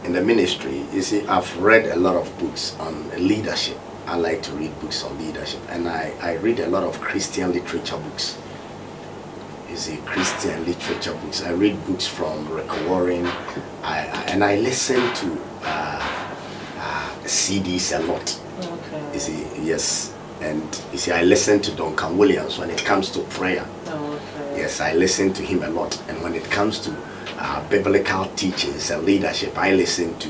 In the ministry, you see, I've read a lot of books on leadership. I like to read books on leadership, and I read a lot of Christian literature books. You see, Christian literature books. I read books from Rick Warren, and I listen to CDs a lot. Okay. You see, yes. And you see, I listen to Duncan Williams when it comes to prayer. Oh, okay. Yes, I listen to him a lot. And when it comes to biblical teachings and leadership, I listen to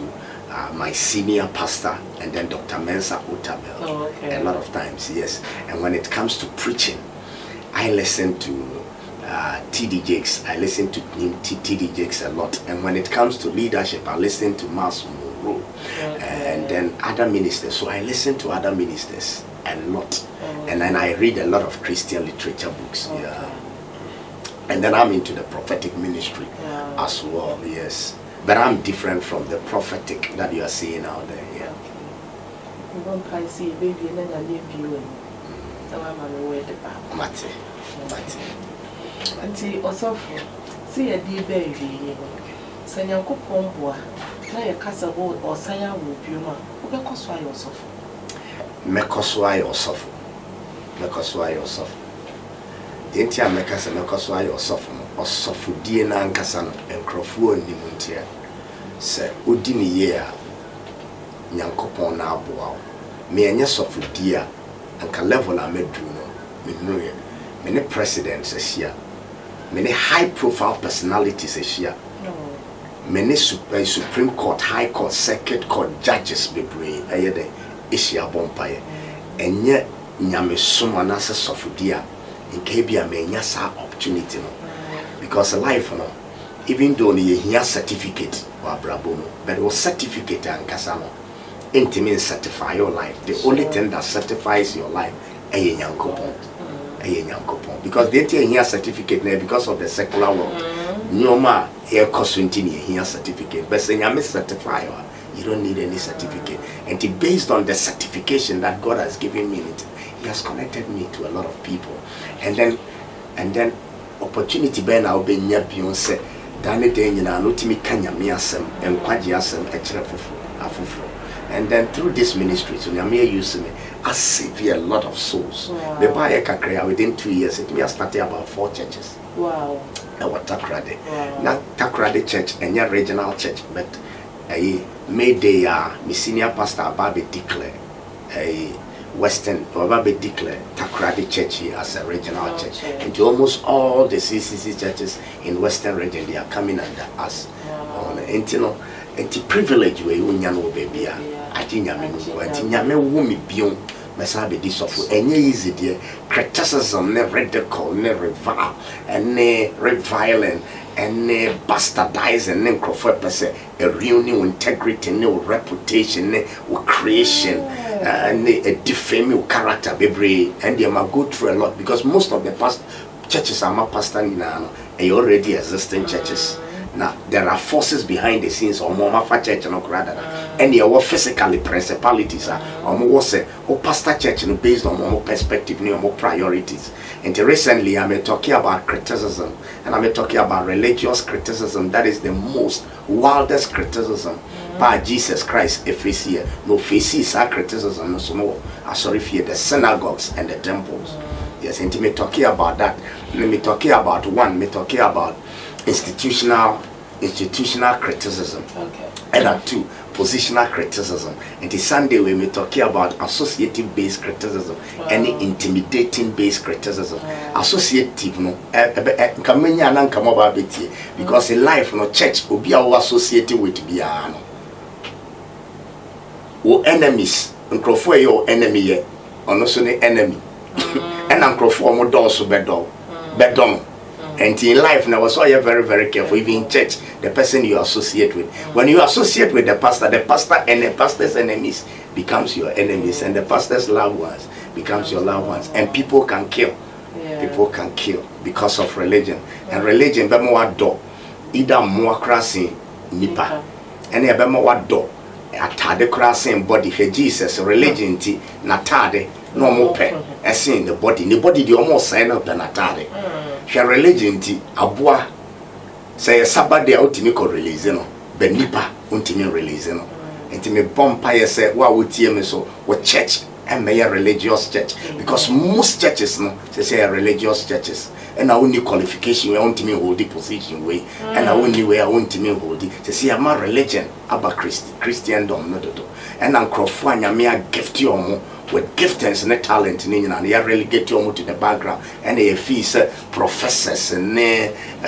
my senior pastor and then Dr. Mensa Otabel. Oh, okay. A lot of times, yes. And when it comes to preaching, I listen to T.D. Jakes. I listen to T.D. Jakes a lot. And when it comes to leadership, I listen to Mas Monroe. Okay. And then other ministers. So I listen to other ministers a lot. Okay. And then I read a lot of Christian literature books. Okay. Yeah. And then I'm into the prophetic ministry as well, yes. But I'm different from the prophetic that you are seeing out there. Yeah. Auntie Osofo, see a dear baby. Sanya Kupomboa, Naya Casabo or Saya Wupuma, Ubekoswa Osofo. Mekoswa Osofo. Mekoswa Osofo. The entire Mekasa Mekoswa Osofo, Osofo Diana and Casano, and Crofu and Nimuntia. Say, Udini year Yankopon now bow. Me and yes of dear and can level I made Druno, many presidents this year. Many high-profile personalities this year. Many Supreme Court, High Court, Circuit Court judges be brave. I had the Asia Bompire, and yet Nyame Sumanasa Sofudia in Kabia may yasa opportunity no, because life no, even though you hear certificate or brabono, but it was certificate and Casano, intimate certify your life. The only thing that certifies your life, a young couple. Because they take here certificate now because of the secular law. Nyoma here consulting here certificate, but saying I'm a certifier, you don't need any certificate. And it based on the certification that God has given me, He has connected me to a lot of people. And then opportunity ben I'll be near Beyonce. Dane day you know to me kanya miasem and kwajiasem afufu. And then through this ministry, so Nyame use me, I saved a lot of souls. The buyer Kakrea within 2 years, it me started about 4 churches. Wow. And what Takrade. Not Takrade church and your regional church, but I made the my senior pastor Ababe declare a Western Ababe declare Takrade church here as a regional church. And to almost all the CCC churches in Western region, they are coming under us. And you know, and the privilege where you know baby. I think Nyame wo me bion mesa be this of enye easy there criticism, ne ridicule, ne revile, and ne reviling, and ne bastardizing, ne croffer a real new integrity, new reputation, ne creation, and a defaming character, baby, and they might go through a lot because most of the past churches are not pastor now, and already existing churches. Now there are forces behind the scenes or more for church and rather and there were physically principalities or more say pastor church based on more perspective, more priorities. And recently I'm talking about criticism, and I'm talking about religious criticism. That is the most wildest criticism by Jesus Christ. If we see no faces are criticism, no so sorry for the synagogues and the temples. Yes, and me talking about that. Let me talking about one. Me talking about institutional criticism. Okay. And two, positional criticism. And the Sunday we may talking about associative based criticism, any intimidating based criticism. Associative no because in life no church will be associated with biano. Or enemies, and your enemy or also the enemy. And uncle for more doors so bedon. And in life now so you're very, very careful. Even in church, the person you associate with. When you associate with the pastor and the pastor's enemies becomes your enemies, and the pastor's loved ones becomes your loved ones. And people can kill. People can kill because of religion. And religion be more do either more crossing nipa. And be more do atade crossing body for Jesus religion ti natade no more pe in the body the almost sign up than atade. Her religion ti aboa say Saturday ultimate ko release no be nipa ultimate release no enti me bompa say wa wotie me so wo church and may a religious church because most churches no say religious churches and I only qualification we want me hold the position way and I only way I want me hold it say I'm a religion about Christendom no do and ankrofo anyame a gift you omo with giftings and talent and you really get you to the background and they fees professors and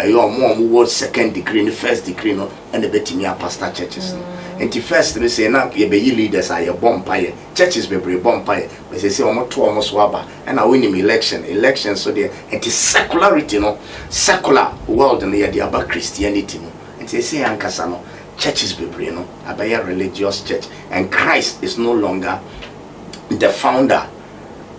your mom who second degree and first degree no and the betting your pastor churches and the first they say now you be leaders are your bonfire churches be bonfire but they say almost waba and I win him election so there and the secularity no secular world and they about Christianity no and they say ankasa no churches be no about a religious church and Christ is no longer the founder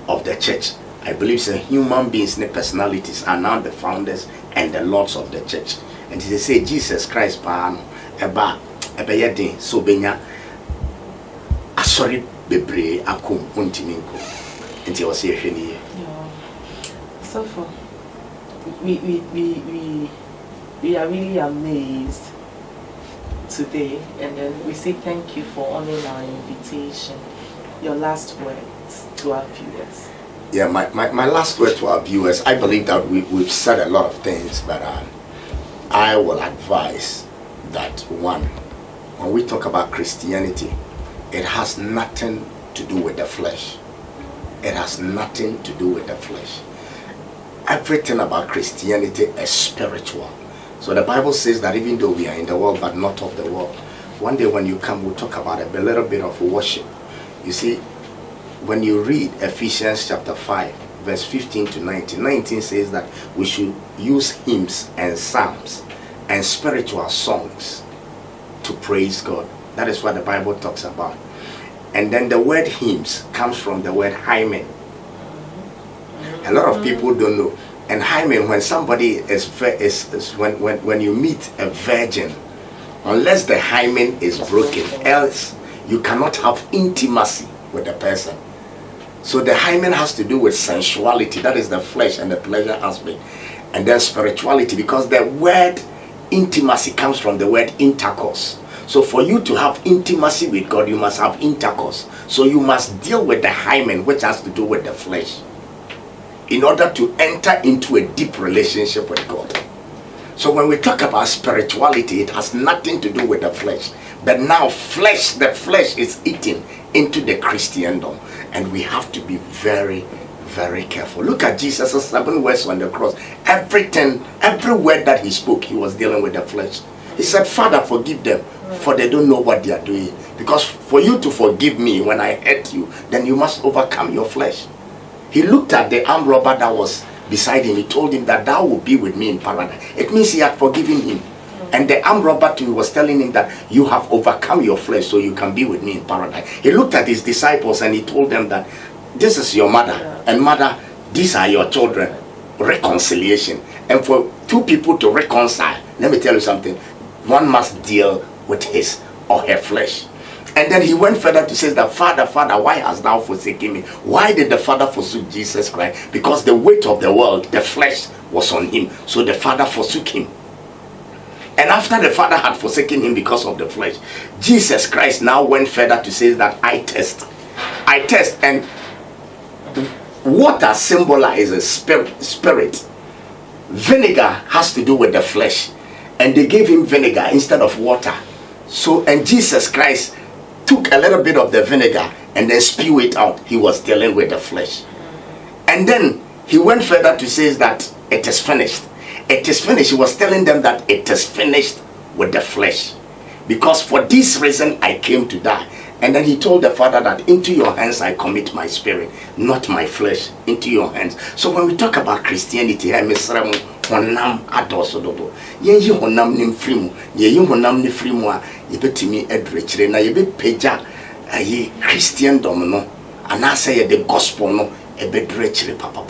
of the church. I believe that human beings and personalities are now the founders and the lords of the church. And they say Jesus Christ paano eba yedin so benya asori bebre akom ontimi nko. Nti wo se ehwe ni. So for we are really amazed today, and then we say thank you for honoring our invitation. Your last words to our viewers. Yeah, my last word to our viewers, I believe that we've said a lot of things, but I will advise that one, when we talk about Christianity, it has nothing to do with the flesh. It has nothing to do with the flesh. Everything about Christianity is spiritual. So the Bible says that even though we are in the world, but not of the world. One day when you come, we'll talk about a little bit of worship. You see, when you read Ephesians chapter 5, verse 15 to 19, 19 says that we should use hymns and psalms and spiritual songs to praise God. That is what the Bible talks about. And then the word hymns comes from the word hymen. A lot of people don't know. And hymen, when somebody is when you meet a virgin, unless the hymen is broken, else you cannot have intimacy with the person. So the hymen has to do with sensuality, that is the flesh and the pleasure aspect, and then spirituality, because the word intimacy comes from the word intercourse. So for you to have intimacy with God, you must have intercourse. So you must deal with the hymen, which has to do with the flesh, in order to enter into a deep relationship with God. So when we talk about spirituality, it has nothing to do with the flesh. But now the flesh is eating into the Christendom. And we have to be very, very careful. Look at Jesus' 7 words on the cross. Every word that he spoke, he was dealing with the flesh. He said, Father, forgive them, for they don't know what they are doing. Because for you to forgive me when I hurt you, then you must overcome your flesh. he looked at the armed robber that was beside him. He told him that thou will be with me in paradise. It means he had forgiven him. And the armed robber too was telling him that you have overcome your flesh so you can be with me in paradise. He looked at his disciples and he told them that this is your mother, and mother, these are your children. Reconciliation. And for two people to reconcile, let me tell you something, one must deal with his or her flesh. And then he went further to say that, Father, Father, why hast thou forsaken me? Why did the Father forsake Jesus Christ? Because the weight of the world, the flesh, was on him. So the Father forsook him. And after the Father had forsaken him because of the flesh, Jesus Christ now went further to say that I test. And water symbolizes spirit. Vinegar has to do with the flesh. And they gave him vinegar instead of water. So, and Jesus Christ took a little bit of the vinegar and then spew it out. He was dealing with the flesh. And then he went further to say that it is finished. It is finished. He was telling them that it is finished with the flesh. Because for this reason I came to die. And then he told the Father that into your hands I commit my spirit, not my flesh, into your hands. So when we talk about Christianity, I miss honam adosododo. Ye honam nim frimu. Ye honam ni frimu a yebetimi edrechire na yebe peja aye Christendom no. Anase ye the gospel no ebedrechire papa.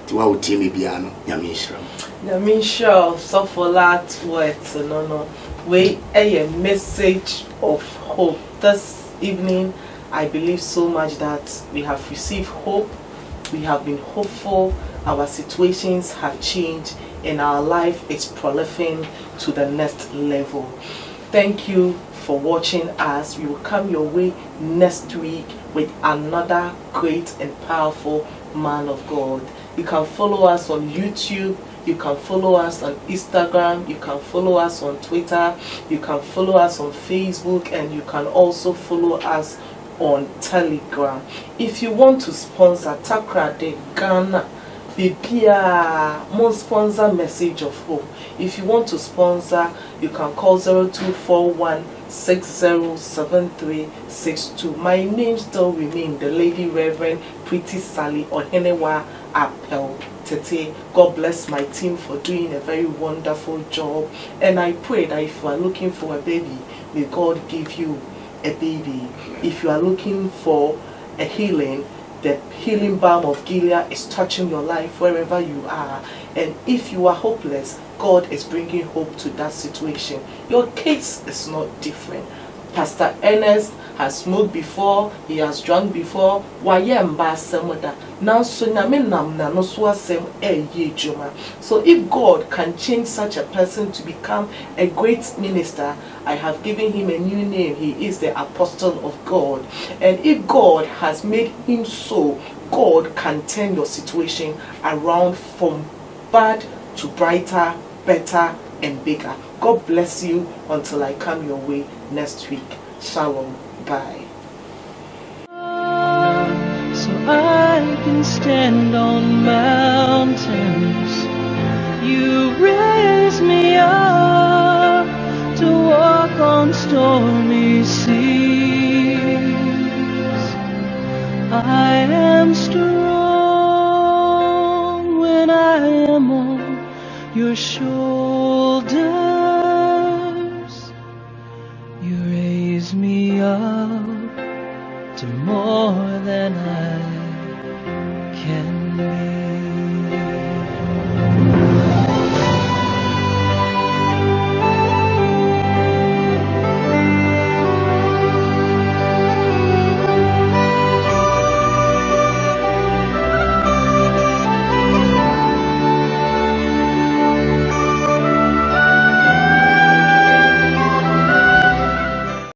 Tiwa utimi bia no nyame nhira. Nyame nhira so for that words no. We a message of hope. This evening, I believe so much that we have received hope, we have been hopeful, our situations have changed, and our life is proliferating to the next level. Thank you for watching us. We will come your way next week with another great and powerful man of God. You can follow us on YouTube. You can follow us on Instagram, you can follow us on Twitter, you can follow us on Facebook, and you can also follow us on Telegram. If you want to sponsor Takra de Ghana, Bibia, more sponsor Message of Hope. If you want to sponsor, you can call 0241 607362. My name still remains the Lady Reverend Pretty Sally Ohenewa Appel Tete. God bless my team for doing a very wonderful job. And I pray that if you are looking for a baby, may God give you a baby. If you are looking for a healing, the healing balm of Gilead is touching your life wherever you are. And if you are hopeless, God is bringing hope to that situation. Your case is not different. Pastor Ernest has smoked before, he has drunk before. So if God can change such a person to become a great minister, I have given him a new name. He is the Apostle of God. And if God has made him so, God can turn your situation around from bad to brighter, better and bigger. God bless you until I come your way next week. Shalom. Bye. So I can stand on mountains. You raise me up to walk on stormy seas. I am strong when I am on your shoulders. You raise me up to more than I